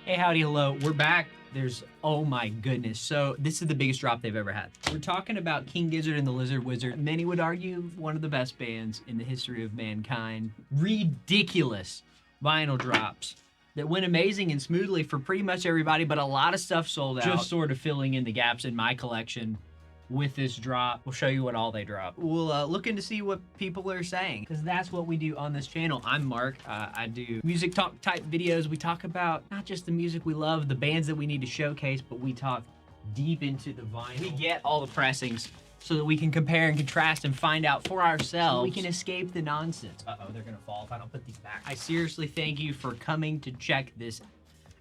Hey, howdy, hello. We're back. Oh my goodness. So this is the biggest drop they've ever had. We're talking about King Gizzard and the Lizard Wizard. Many would argue one of the best bands in the history of mankind. Ridiculous vinyl drops that went amazing and smoothly for pretty much everybody, but a lot of stuff sold out. Just sort of filling in the gaps in my collection with this drop. We'll show you what all they drop. We'll look in to see what people are saying, because that's what we do on this channel. I'm Mark. I do music talk type videos. We talk about not just the music we love, the bands that we need to showcase, but we talk deep into the vinyl. We get all the pressings so that we can compare and contrast and find out for ourselves. So we can escape the nonsense. Uh-oh, they're gonna fall if I don't put these back. I seriously thank you for coming to check this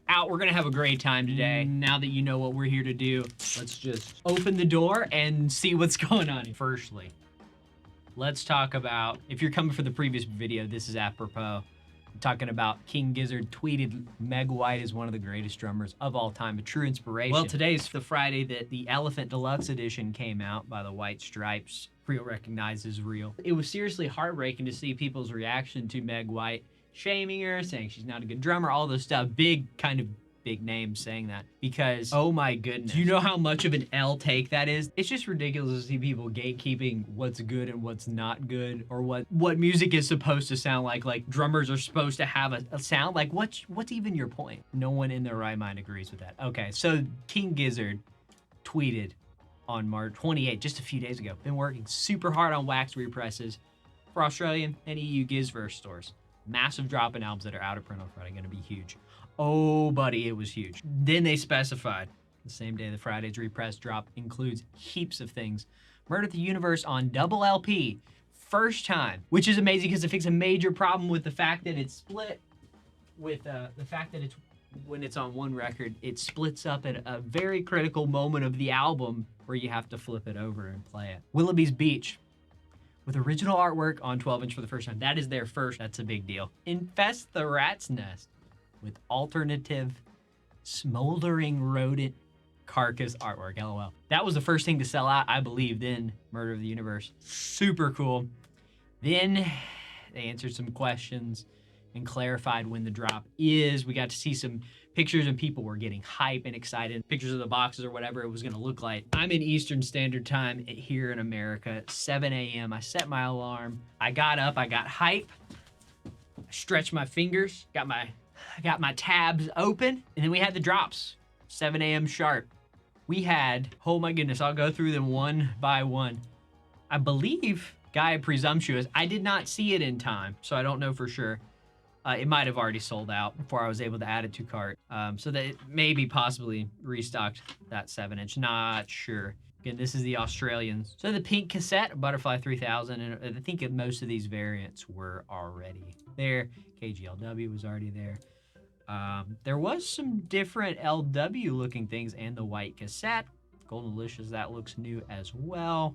out. We're gonna have a great time today. Now that you know what we're here to do, let's just open the door and see what's going on here. Firstly, let's talk about, if you're coming for the previous video, this is apropos. I'm talking about King Gizzard tweeted Meg White is one of the greatest drummers of all time, a true inspiration. Well, today's the Friday that the Elephant Deluxe Edition came out by the White Stripes. Real recognizes real. It was seriously heartbreaking to see people's reaction to Meg White, shaming her, saying she's not a good drummer, all this stuff. Big names saying that, because oh my goodness, do you know how much of an L take that is? It's just ridiculous to see people gatekeeping what's good and what's not good, or what music is supposed to sound like drummers are supposed to have a sound. Like what's even your point? No one in their right mind agrees with that. Okay, so King Gizzard tweeted on March 28th, just a few days ago, been working super hard on wax represses for Australian and EU Gizzverse stores. Massive drop in albums that are out of print on Friday, gonna be huge. Oh, buddy, it was huge. Then they specified the same day the Friday's repress drop includes heaps of things. Murder the Universe on double LP, first time, which is amazing because it fixed a major problem with the fact that it's split, with the fact that when it's on one record, it splits up at a very critical moment of the album where you have to flip it over and play it. Willoughby's Beach, with original artwork on 12-inch for the first time. That is their first. That's a big deal. Infest the Rat's Nest with alternative smoldering rodent carcass artwork. LOL. That was the first thing to sell out, I believe. Then Murder of the Universe. Super cool. Then they answered some questions and clarified when the drop is. We got to see some pictures and people were getting hype and excited. Pictures of the boxes or whatever it was gonna look like. I'm in Eastern Standard Time here in America, 7 a.m. I set my alarm. I got up, I got hype. I stretched my fingers, got my tabs open, and then we had the drops, 7 a.m. sharp. We had, oh my goodness, I'll go through them one by one. I believe Gaia Presumptuous, I did not see it in time, so I don't know for sure. It might have already sold out before I was able to add it to cart. So that it maybe possibly restocked that 7-inch, not sure. Again, this is the Australians. So the pink cassette, Butterfly 3000, and I think most of these variants were already there. KGLW was already there. There was some different LW looking things, and the white cassette. Golden Delicious, that looks new as well.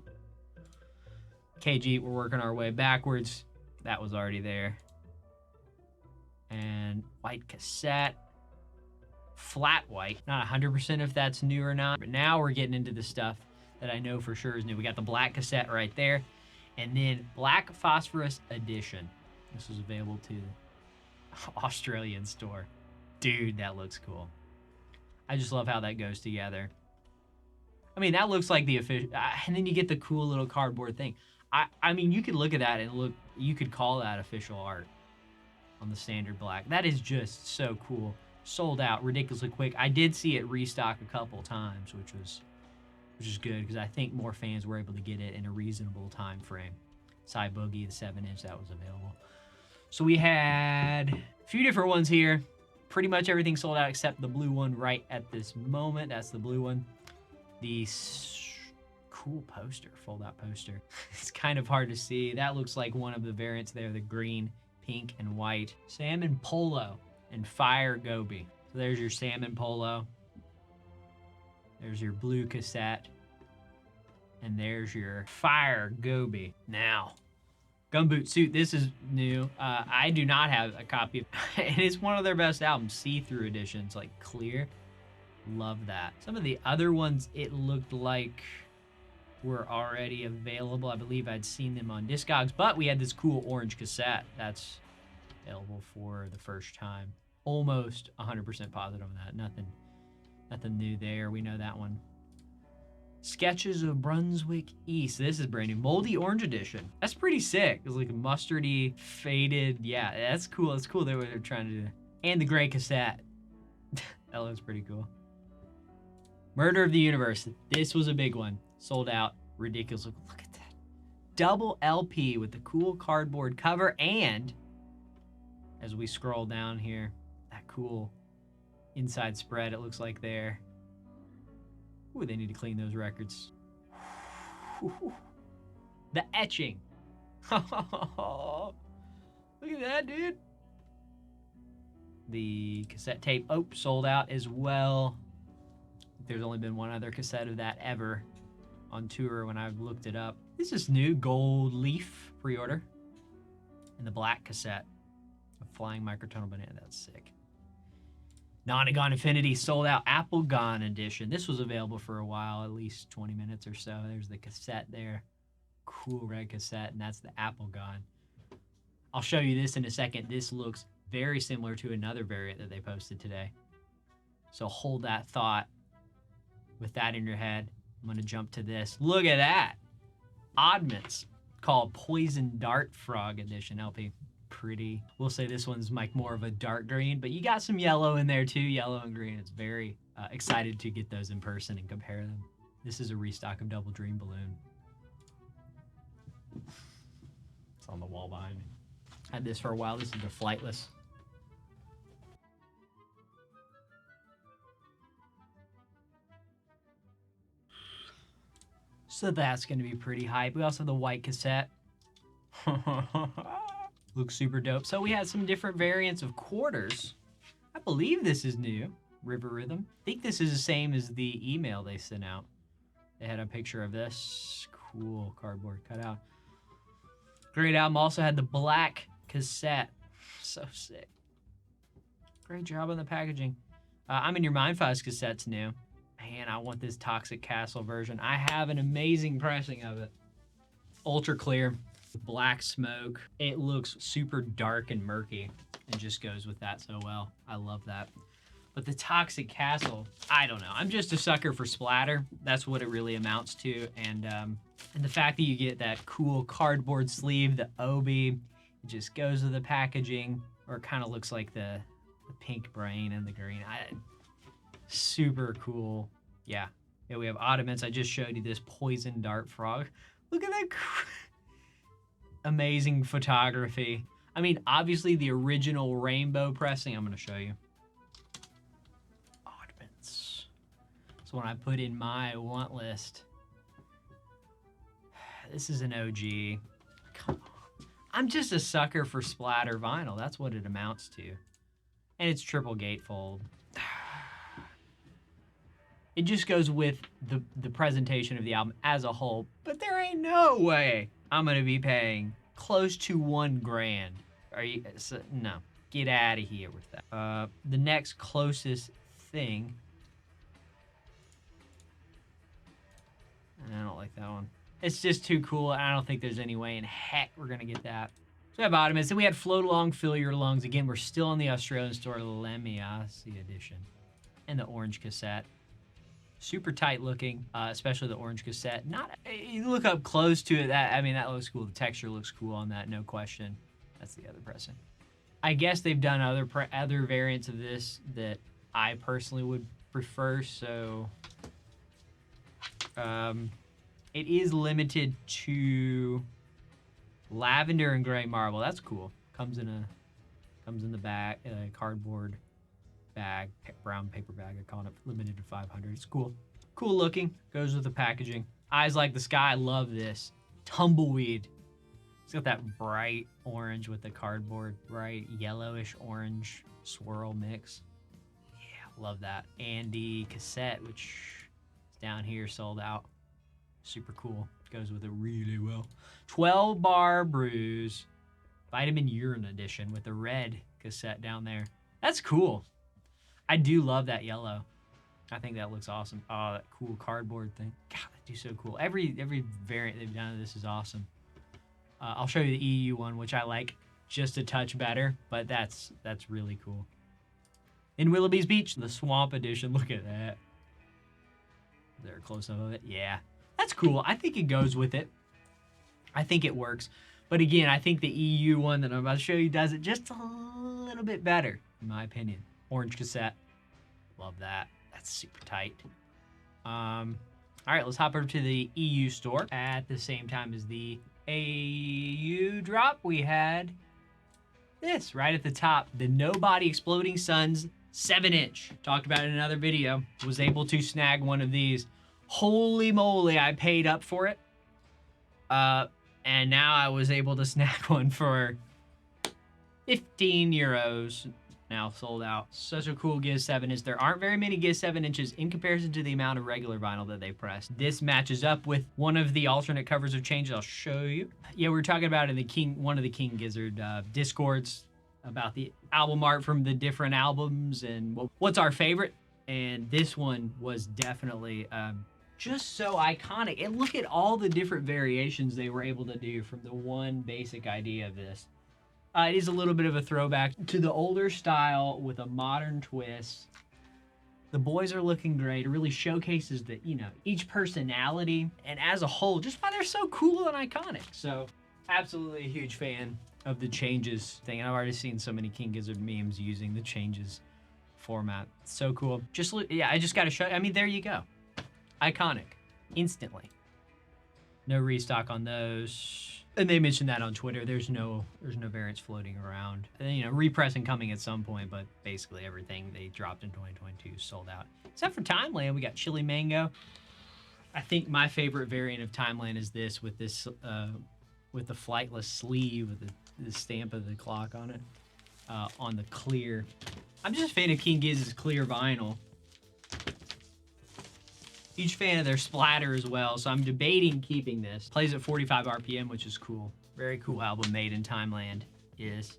KG, we're working our way backwards. That was already there. And white cassette, flat white. Not 100% if that's new or not, but now we're getting into the stuff that I know for sure is new. We got the black cassette right there, and then black phosphorus edition. This was available to the Australian store. Dude, that looks cool. I just love how that goes together. I mean, that looks like the official, and then you get the cool little cardboard thing. I mean, you could look at that and you could call that official art on the standard black. That is just so cool. Sold out ridiculously quick. I did see it restock a couple times, which is good because I think more fans were able to get it in a reasonable time frame. Cy Boogie, the 7-inch, that was available. So we had a few different ones here. Pretty much everything sold out except the blue one right at this moment. That's the blue one. The cool poster, fold-out poster. It's kind of hard to see. That looks like one of the variants there, the green, pink, and white. Salmon Polo and Fire Gobi. So there's your salmon polo. There's your blue cassette. And there's your Fire Gobi. Now, Gumboot Suit, this is new. I do not have a copy of and it's one of their best albums, see-through editions, like clear. Love that. Some of the other ones, it looked like were already available. I believe I'd seen them on Discogs, but we had this cool orange cassette that's available for the first time. Almost 100% positive on that. Nothing new there. We know that one. Sketches of Brunswick East. This is brand new. Moldy Orange Edition. That's pretty sick. It's like a mustardy, faded. Yeah, that's cool. That's cool. They were trying to do. And the gray cassette. That looks pretty cool. Murder of the Universe. This was a big one. Sold out. Ridiculous. Look at that. Double LP with the cool cardboard cover, and as we scroll down here, that cool inside spread it looks like there. Ooh, they need to clean those records. The etching. Look at that, dude. The cassette tape, sold out as well. There's only been one other cassette of that ever on tour when I've looked it up. This is new. Gold leaf pre-order. And the black cassette of Flying Microtonal Banana. That's sick. Nonagon Infinity sold out. Applegon edition. This was available for a while, at least 20 minutes or so. There's the cassette there. Cool red cassette, and that's the Applegon. I'll show you this in a second. This looks very similar to another variant that they posted today. So hold that thought. With that in your head, I'm going to jump to this. Look at that. Oddments called Poison Dart Frog Edition LP. Pretty. We'll say this one's like more of a dark green, but you got some yellow in there too, yellow and green. It's very excited to get those in person and compare them. This is a restock of Double Dream Balloon. It's on the wall behind me. Had this for a while. This is the Flightless. So that's going to be pretty hype. We also have the white cassette. Looks super dope. So we had some different variants of quarters. I believe this is new. River Rhythm. I think this is the same as the email they sent out. They had a picture of this. Cool cardboard cutout. Great album. Also had the black cassette. So sick. Great job on the packaging. I'm in Your Mind Fuzz cassette's new. Man, I want this Toxic Castle version. I have an amazing pressing of it. Ultra clear, black smoke. It looks super dark and murky. It just goes with that so well. I love that. But the Toxic Castle, I don't know. I'm just a sucker for splatter. That's what it really amounts to. And the fact that you get that cool cardboard sleeve, the obi, it just goes with the packaging, or it kind of looks like the pink brain and the green. Super cool. Yeah, we have Ottomans. I just showed you this Poison Dart Frog. Look at that. Amazing photography. I mean, obviously the original rainbow pressing, I'm going to show you. Ottomans. So when I put in my want list, this is an OG. Come on. I'm just a sucker for splatter vinyl. That's what it amounts to. And it's triple gatefold. It just goes with the presentation of the album as a whole, but there ain't no way I'm gonna be paying close to $1,000. Are you? No, get out of here with that. The next closest thing, I don't like that one. It's just too cool. I don't think there's any way in heck we're gonna get that. So we have Ottomans. Then we had Float Along, Fill Your Lungs. Again, we're still in the Australian store, Lemiasi edition, and the orange cassette. Super tight looking, especially the orange cassette. You look up close to it. That looks cool. The texture looks cool on that, no question. That's the other pressing. I guess they've done other variants of this that I personally would prefer. So it is limited to lavender and gray marble. That's cool. Comes in the bag, cardboard bag, brown paper bag. I call it, limited to 500. It's cool. Cool looking. Goes with the packaging. Eyes Like the Sky. I love this. Tumbleweed. It's got that bright orange with the cardboard, bright yellowish orange swirl mix. Yeah, love that. Andy cassette, which is down here, sold out. Super cool. Goes with it really well. 12 Bar Brews. Vitamin Urine edition with the red cassette down there. That's cool. I do love that yellow. I think that looks awesome. Oh, that cool cardboard thing. God, they do so cool. Every variant they've done of this is awesome. I'll show you the EU one, which I like just a touch better, but that's really cool. In Willoughby's Beach, the Swamp Edition. Look at that. Is there a close-up of it? Yeah. That's cool. I think it goes with it. I think it works. But again, I think the EU one that I'm about to show you does it just a little bit better, in my opinion. Orange cassette. Love that. That's super tight. All right, let's hop over to the EU store. At the same time as the AU drop, we had this right at the top. The No Body Exploding Suns 7-inch. Talked about it in another video. Was able to snag one of these. Holy moly, I paid up for it. And now I was able to snag one for 15 euros. Now sold out. Such a cool Gizz 7 inch. There aren't very many Gizz 7 inches in comparison to the amount of regular vinyl that they pressed. This matches up with one of the alternate covers of Changes. I'll show you. Yeah, we were talking about in the one of the King Gizzard Discords about the album art from the different albums and what's our favorite. And this one was definitely just so iconic. And look at all the different variations they were able to do from the one basic idea of this. It is a little bit of a throwback to the older style with a modern twist. The boys are looking great. It really showcases the, each personality. And as a whole, just why they're so cool and iconic. So, absolutely a huge fan of the Changes thing. I've already seen so many King Gizzard memes using the Changes format. So cool. Just look, yeah, I just got to show you. I mean, there you go. Iconic. Instantly. No restock on those. And they mentioned that on Twitter. There's no variants floating around. Repressing coming at some point, but basically everything they dropped in 2022 sold out. Except for Timeland, we got Chili Mango. I think my favorite variant of Timeland is this with the flightless sleeve with the stamp of the clock on it, on the clear. I'm just a fan of King Gizz's clear vinyl. Huge fan of their splatter as well, so I'm debating keeping this. Plays at 45 RPM, which is cool. Very cool album made in Timeland is.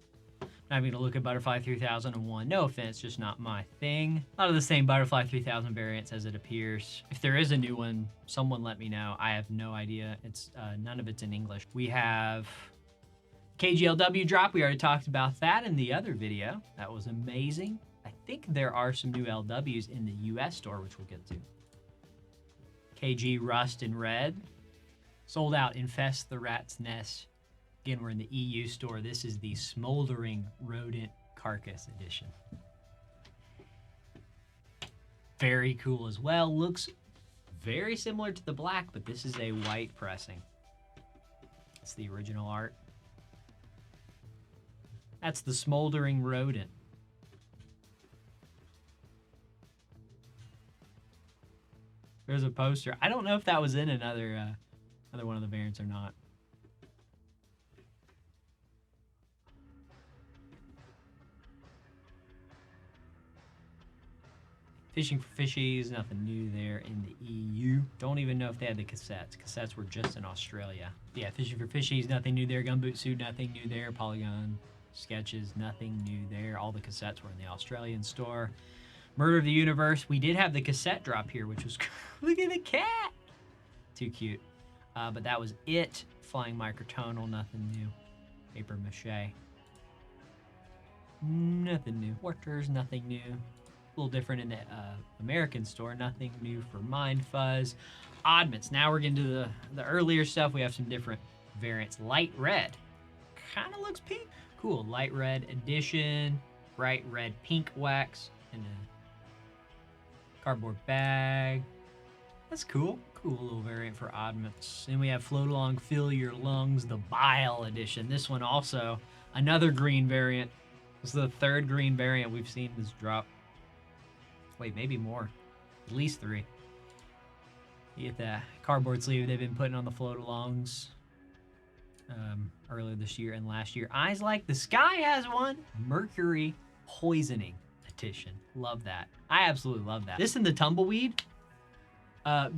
Not even gonna look at Butterfly 3001. No offense, just not my thing. A lot of the same Butterfly 3000 variants as it appears. If there is a new one, someone let me know. I have no idea. It's none of it's in English. We have KGLW drop. We already talked about that in the other video. That was amazing. I think there are some new LWs in the US store, which we'll get to. KG Rust in red. Sold out Infest the Rat's Nest. Again, we're in the EU store. This is the Smoldering Rodent Carcass edition. Very cool as well. Looks very similar to the black, but this is a white pressing. It's the original art. That's the Smoldering Rodent. There's a poster. I don't know if that was in another one of the variants or not. Fishing for Fishies, nothing new there in the EU. Don't even know if they had the cassettes. Cassettes were just in Australia. Yeah, Fishing for Fishies, nothing new there. Gumboot Suit, nothing new there. Polygon Sketches, nothing new there. All the cassettes were in the Australian store. Murder of the Universe. We did have the cassette drop here, which was... Look at the cat! Too cute. But that was it. Flying Microtonal, nothing new. Paper Mache. Nothing new. Porters, nothing new. A little different in the American store. Nothing new for Mind Fuzz. Oddments. Now we're getting to the earlier stuff. We have some different variants. Light Red. Kind of looks pink. Cool. Light Red edition. Bright Red Pink Wax. And a cardboard bag. That's cool. Cool little variant for Oddments. Then we have Float Along, Fill Your Lungs, the Bile edition. This one also, another green variant. This is the third green variant we've seen this drop. Wait, maybe more. At least 3. You get that cardboard sleeve they've been putting on the Float Alongs earlier this year and last year. Eyes Like the Sky has one. Mercury Poisoning edition. Love that. I absolutely love that. This and the Tumbleweed.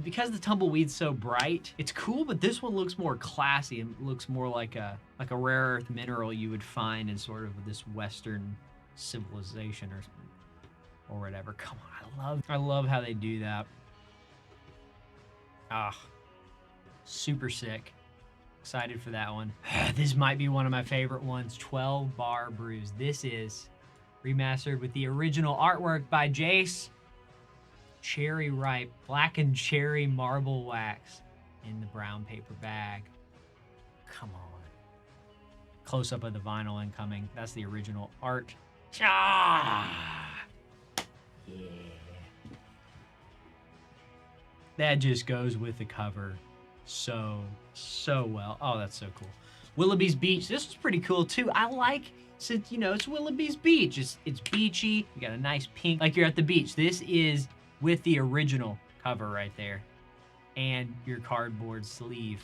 Because the Tumbleweed's so bright, it's cool, but this one looks more classy and looks more like a rare earth mineral you would find in sort of this Western civilization or whatever. Come on, I love how they do that. Ah, super sick. Excited for that one. This might be one of my favorite ones. 12 Bar Brews. This is Remastered with the original artwork by Jace. Cherry ripe, blackened cherry marble wax in the brown paper bag. Come on. Close up of the vinyl incoming. That's the original art. Ah! Yeah. That just goes with the cover so well. Oh, that's so cool. Willoughby's Beach. This was pretty cool too. I like, since, you know, it's Willoughby's Beach. It's beachy. You got a nice pink, like you're at the beach. This is with the original cover right there. And your cardboard sleeve.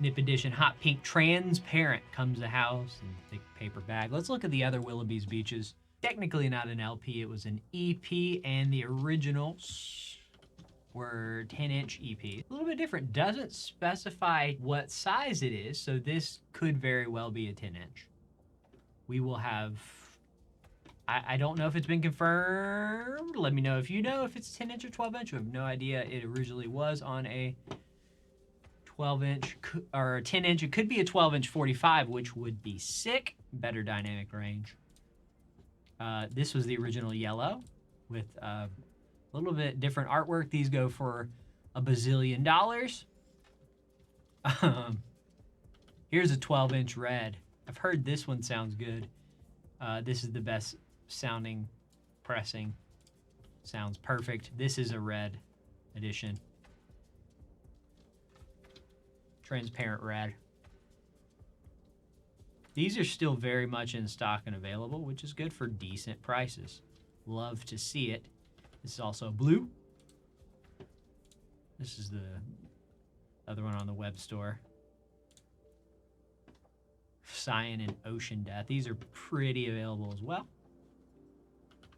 Nip edition hot pink transparent comes a house in thick paper bag. Let's look at the other Willoughby's Beaches. Technically not an LP, it was an EP, and the originals were 10-inch EP. A little bit different, doesn't specify what size it is, so this could very well be a 10-inch. We will have, I don't know if it's been confirmed. Let me know if you know if it's 10-inch or 12-inch. We have no idea. It originally was on a 12-inch or 10-inch. It could be a 12-inch 45, which would be sick. Better dynamic range. This was the original yellow with a little bit different artwork. These go for $1 bazillion. Here's a 12-inch red. I've heard this one sounds good. This is the best sounding pressing. Sounds perfect. This is a red edition. Transparent red. These are still very much in stock and available, which is good for decent prices. Love to see it. This is also blue. This is the other one on the web store. Cyan and Ocean Death. These are pretty available as well.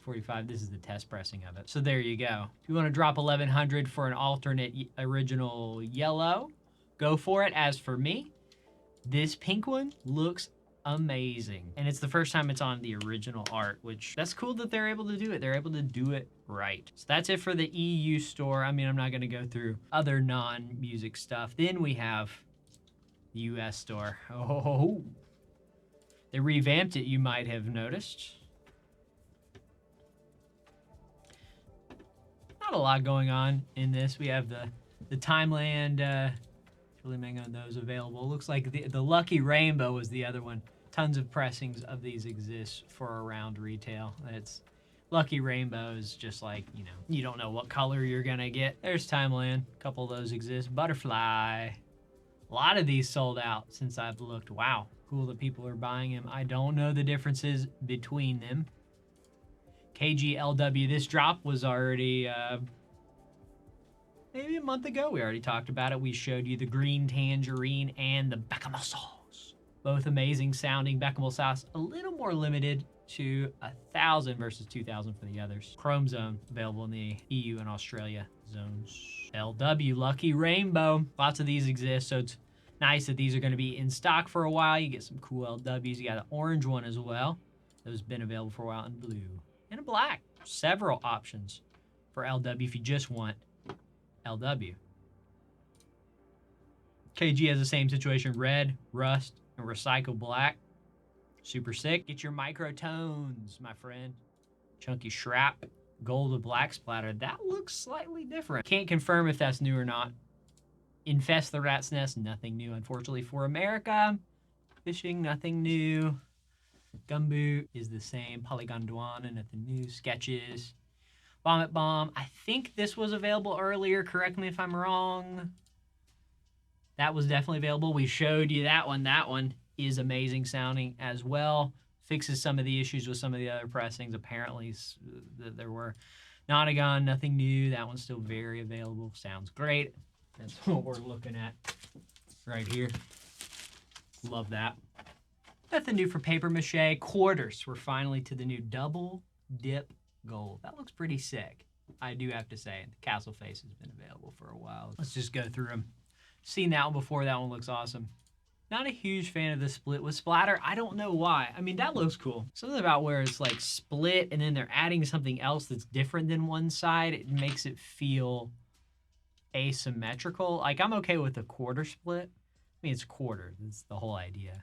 45, this is the test pressing of it. So there you go. If you want to drop 1100 for an alternate original yellow, go for it. As for me, this pink one looks amazing. And it's the first time it's on the original art, which that's cool that they're able to do it. They're able to do it right. So that's it for the EU store. I mean, I'm not going to go through other non-music stuff. Then we have the US store. Oh, they revamped it, you might have noticed. Not a lot going on in this. We have the Timeland Philly Mango and those available. Looks like the Lucky Rainbow was the other one. Tons of pressings of these exist for around retail. It's Lucky Rainbow is just like, you know, you don't know what color you're gonna get. There's Timeland. A couple of those exist. Butterfly. A lot of these sold out since I've looked. Wow, cool that people are buying them. I don't know the differences between them. KGLW, this drop was already maybe a month ago. We already talked about it. We showed you the green tangerine and the bechamel sauce. Both amazing sounding. Bechamel sauce a little more limited to 1,000 versus 2,000 for the others. Chrome Zone available in the EU and Australia zones. LW Lucky Rainbow. Lots of these exist, so it's nice that these are going to be in stock for a while. You get some cool LWs. You got an orange one as well. Those have been available for a while in blue and a black. Several options for LW if you just want LW. KG has the same situation. Red, rust, and recycled black. Super sick. Get your microtones, my friend. Chunky Shrap. Gold with black splatter. That looks slightly different. Can't confirm if that's new or not. Infest the Rat's Nest. Nothing new, unfortunately, for America. Fishing, nothing new. Gumboot is the same. Polygon Dwan and nothing new. Sketches. Vomit Bomb. I think this was available earlier. Correct me if I'm wrong. That was definitely available. We showed you that one. That one is amazing sounding as well. Fixes some of the issues with some of the other pressings. Apparently there were. Nonagon, nothing new. That one's still very available. Sounds great. That's what we're looking at right here. Love that. Nothing new for paper mache. Quarters. We're finally to the new double dip gold. That looks pretty sick, I do have to say. The Castle Face has been available for a while. Let's just go through them. Seen that one before. That one looks awesome. Not a huge fan of the split with splatter. I don't know why. I mean, that looks cool. Something about where it's like split and then they're adding something else that's different than one side. It makes it feel asymmetrical. Like, I'm okay with a quarter split. I mean, it's quarter. That's the whole idea.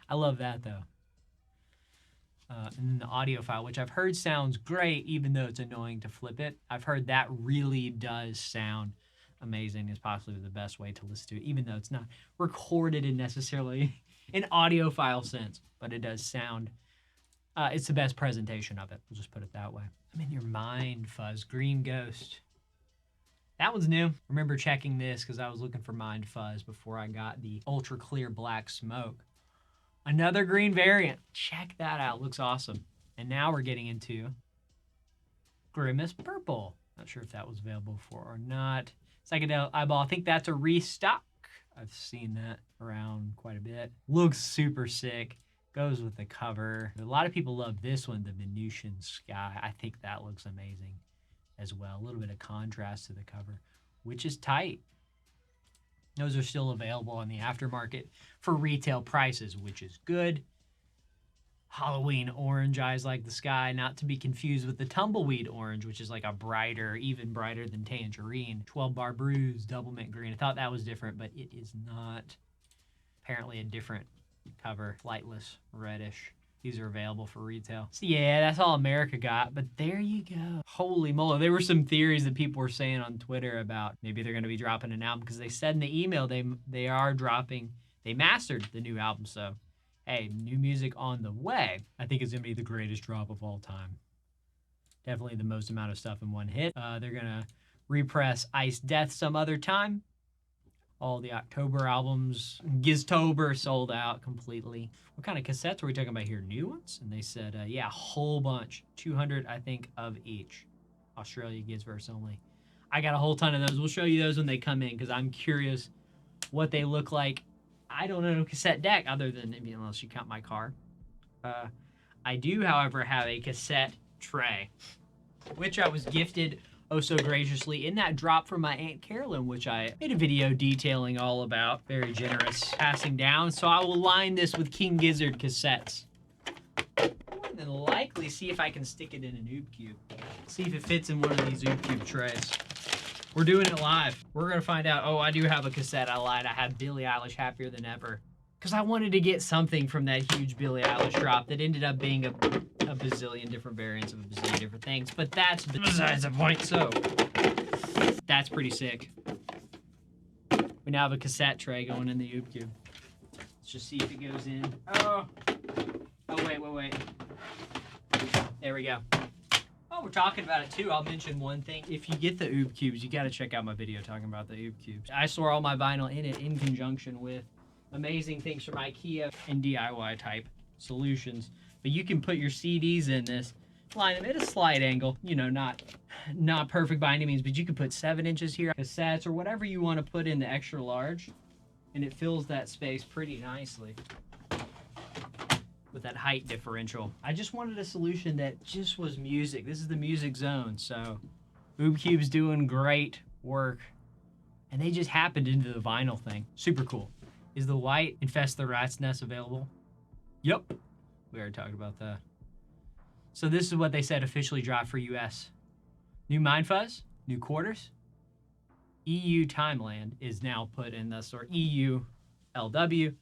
I love that though. And then the audio file, which I've heard sounds great, even though it's annoying to flip it. I've heard that really does sound amazing. It's possibly the best way to listen to it, even though it's not recorded in necessarily an audio file sense, but it does sound, it's the best presentation of it. We'll just put it that way. I'm in your mind, Fuzz. Green Ghost. That one's new. Remember checking this because I was looking for Mind Fuzz before I got the ultra clear black smoke. Another green variant. Check that out. Looks awesome. And now we're getting into Grimace Purple. Not sure if that was available before or not. Psychedelic Eyeball. I think that's a restock. I've seen that around quite a bit. Looks super sick. Goes with the cover. A lot of people love this one, the Venusian Sky. I think that looks amazing as well. A little bit of contrast to the cover, which is tight. Those are still available on the aftermarket for retail prices, which is good. Halloween Orange, Eyes Like the Sky, not to be confused with the Tumbleweed Orange, which is like a brighter, even brighter than Tangerine. 12 Bar Bruise, Double Mint Green. I thought that was different, but it is not. Apparently a different cover, Flightless Reddish. These are available for retail. So yeah, that's all America got, but there you go. Holy moly. There were some theories that people were saying on Twitter about maybe they're going to be dropping an album because they said in the email they are dropping, they mastered the new album. So, hey, new music on the way. I think it's going to be the greatest drop of all time. Definitely the most amount of stuff in one hit. They're going to repress Ice Death some other time. All the October albums, Gizztober sold out completely. What kind of cassettes are we talking about here? New ones? And they said, yeah, a whole bunch. 200, I think, of each. Australia Gizverse only. I got a whole ton of those. We'll show you those when they come in because I'm curious what they look like. I don't know cassette deck other than, maybe unless you count my car. I do, however, have a cassette tray, which I was gifted oh so graciously in that drop from my Aunt Carolyn, which I made a video detailing all about. Very generous passing down. So I will line this with King Gizzard cassettes. More than likely see if I can stick it in an Oob Cube. See if it fits in one of these Oob Cube trays. We're doing it live. We're gonna find out. Oh, I do have a cassette. I lied. I have Billie Eilish Happier Than Ever. Because I wanted to get something from that huge Billie Eilish drop that ended up being a bazillion different variants of a bazillion different things. But that's besides the point. So, that's pretty sick. We now have a cassette tray going in the Oob Cube. Let's just see if it goes in. Oh, wait. There we go. Oh, we're talking about it too. I'll mention one thing. If you get the Oob Cubes, you got to check out my video talking about the Oob Cubes. I store all my vinyl in it in conjunction with amazing things from IKEA and DIY type solutions. But you can put your CDs in this, line them at a slight angle, you know, not perfect by any means, but you can put 7 inches here, cassettes or whatever you want to put in the extra large, and it fills that space pretty nicely with that height differential. I just wanted a solution that just was music. This is the music zone, so Oob Cube's doing great work, and they just happened into the vinyl thing. Super cool. Is the white Infest the Rat's Nest available? Yep. We already talked about that. So this is what they said officially dropped for US. New Mind Fuzz, new quarters. EU Timeland is now put in the store. EU LW,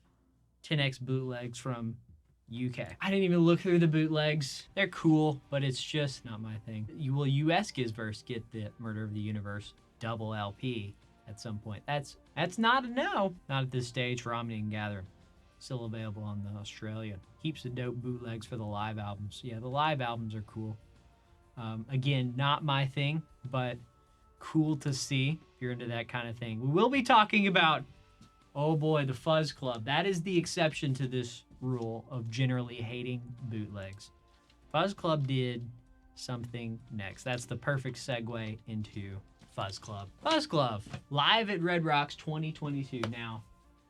10x bootlegs from UK. I didn't even look through the bootlegs. They're cool, but it's just not my thing. Will US Gizverse get the Murder of the Universe double LP at some point? That's not a no. Not at this stage for Omni and Gather. Still available on the Australia. Heaps of dope bootlegs for the live albums. Yeah, the live albums are cool. Again, not my thing, but cool to see if you're into that kind of thing. We will be talking about, oh boy, the Fuzz Club. That is the exception to this rule of generally hating bootlegs. Fuzz Club did something next. That's the perfect segue into Fuzz Club. Fuzz Club, live at Red Rocks 2022. Now,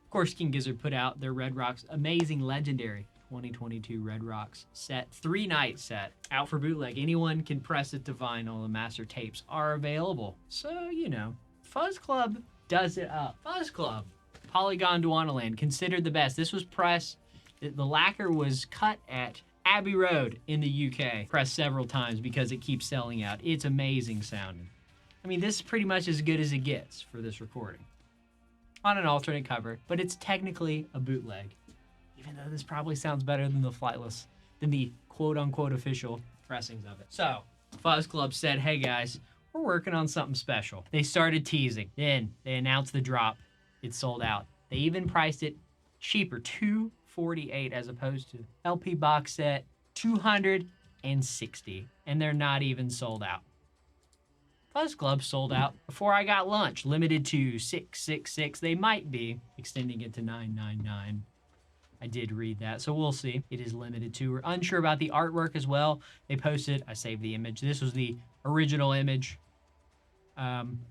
of course, King Gizzard put out their Red Rocks amazing, legendary 2022 Red Rocks set, 3-night set, out for bootleg. Anyone can press it to vinyl. The master tapes are available. So, you know, Fuzz Club does it up. Fuzz Club, Polygon Duanaland, considered the best. This was pressed, the lacquer was cut at Abbey Road in the UK. Pressed several times because it keeps selling out. It's amazing sounding. I mean, this is pretty much as good as it gets for this recording. On an alternate cover, but it's technically a bootleg. even though this probably sounds better than the flightless, than the quote-unquote official pressings of it. So, Fuzz Club said, hey guys, we're working on something special. They started teasing. Then they announced the drop. It sold out. They even priced it cheaper, $248 as opposed to LP box set, $260. And they're not even sold out. Fuzz Club sold out before I got lunch, limited to 666. They might be extending it to 999. I did read that, so we'll see. It is limited to. We're unsure about the artwork as well. They posted, I saved the image. This was the original image.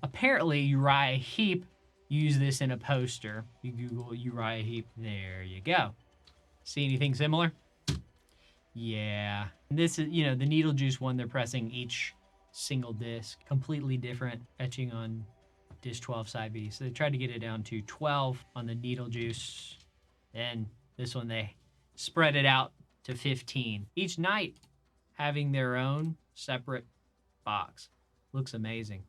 Apparently, Uriah Heep used this in a poster. You Google Uriah Heep, there you go. See anything similar? Yeah. This is, the needle juice one, they're pressing each single disc, completely different etching on disc 12 side B. So they tried to get it down to 12 on the needle juice. Then this one, they spread it out to 15. Each night having their own separate box. Looks amazing.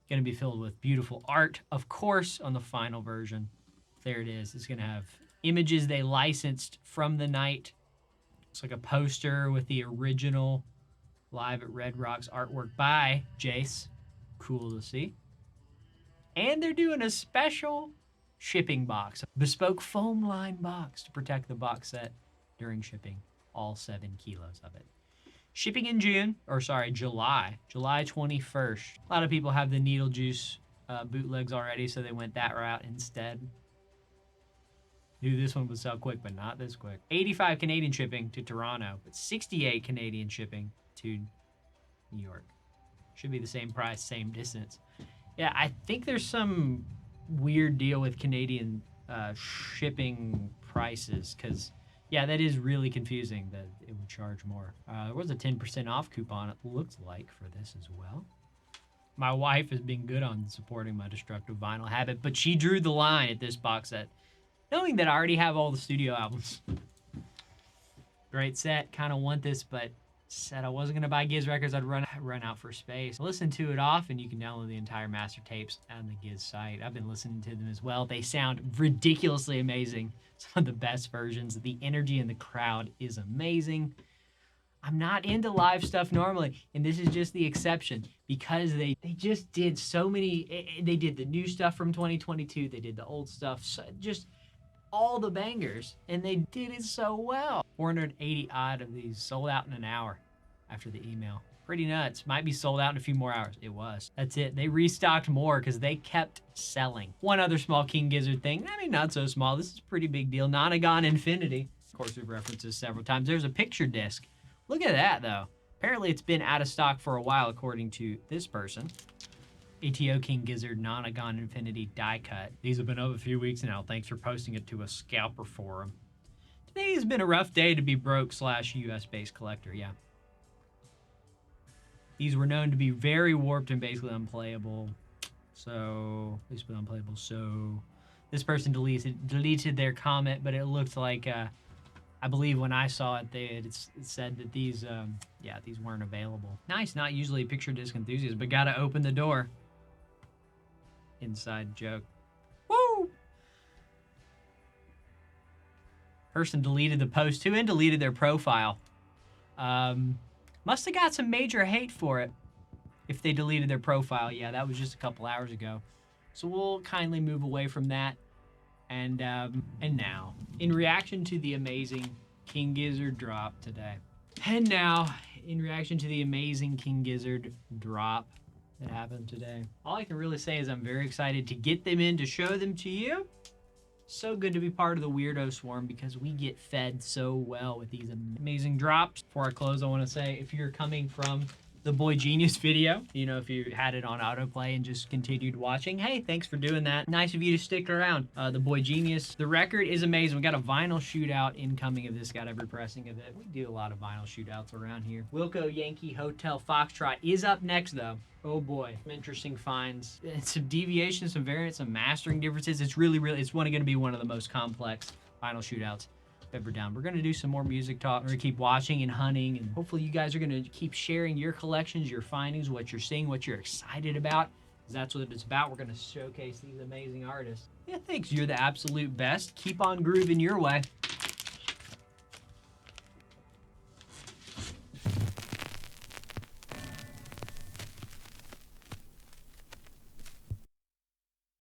Going to be filled with beautiful art, of course, on the final version. There it is. It's going to have images they licensed from the night. It's like a poster with the original Live at Red Rocks artwork by Jace. Cool to see. And they're doing a special shipping box, a bespoke foam lined box to protect the box set during shipping, all 7 kilos of it. Shipping in July 21st. A lot of people have the needle juice bootlegs already, so they went that route instead. Knew this one would sell quick, but not this quick. 85 Canadian shipping to Toronto, but 68 Canadian shipping to New York. Should be the same price, same distance. Yeah, I think there's some weird deal with Canadian shipping prices, because yeah, that is really confusing that it would charge more. There was a 10% off coupon, it looks like, for this as well. My wife has been good on supporting my destructive vinyl habit, but she drew the line at this box set, knowing that I already have all the studio albums. Great set, kind of want this, but said I wasn't going to buy Gizz records, I'd run out for space. Listen to it often, you can download the entire master tapes on the Gizz site. I've been listening to them as well. They sound ridiculously amazing. Some of the best versions. The energy in the crowd is amazing. I'm not into live stuff normally, and this is just the exception because they just did so many. They did the new stuff from 2022. They did the old stuff. So just all the bangers, and they did it so well. 480 odd of these sold out in an hour after the email. Pretty nuts. Might be sold out in a few more hours. It was. That's it. They restocked more because they kept selling. One other small King Gizzard thing. I mean, not so small. This is a pretty big deal. Nonagon Infinity. Of course, we've referenced this several times. There's a picture disc. Look at that, though. Apparently, it's been out of stock for a while, according to this person. ATO King Gizzard Nonagon Infinity die cut. These have been up a few weeks now. Thanks for posting it to a scalper forum. Today has been a rough day to be broke / US-based collector, yeah. These were known to be very warped and basically unplayable. So, basically unplayable. So, this person deleted their comment, but it looked like, I believe when I saw it, it said that these weren't available. Nice, not usually a picture disc enthusiast, but gotta open the door. Inside joke. Woo! Person deleted the post too and deleted their profile. Must have got some major hate for it if they deleted their profile. Yeah, that was just a couple hours ago. So we'll kindly move away from that. And now, in reaction to the amazing King Gizzard drop today. And now, in reaction to the amazing King Gizzard drop that happened today. All I can really say is I'm very excited to get them in to show them to you. So good to be part of the Weirdo Swarm because we get fed so well with these amazing drops. Before I close, I want to say if you're coming from the Boy Genius video, if you had it on autoplay and just continued watching, hey, thanks for doing that. Nice of you to stick around. The Boy Genius, the record is amazing. We got a vinyl shootout incoming of this, got every pressing of it. We do a lot of vinyl shootouts around here. Wilco Yankee Hotel Foxtrot is up next though. Oh boy, some interesting finds. Some deviations, some variants, some mastering differences. It's really, it's going to be one of the most complex vinyl shootouts ever done. We're going to do some more music talk. We're going to keep watching and hunting, and hopefully you guys are going to keep sharing your collections, your findings, what you're seeing, what you're excited about. That's what it's about. We're going to showcase these amazing artists. Yeah, thanks. You're the absolute best. Keep on grooving your way.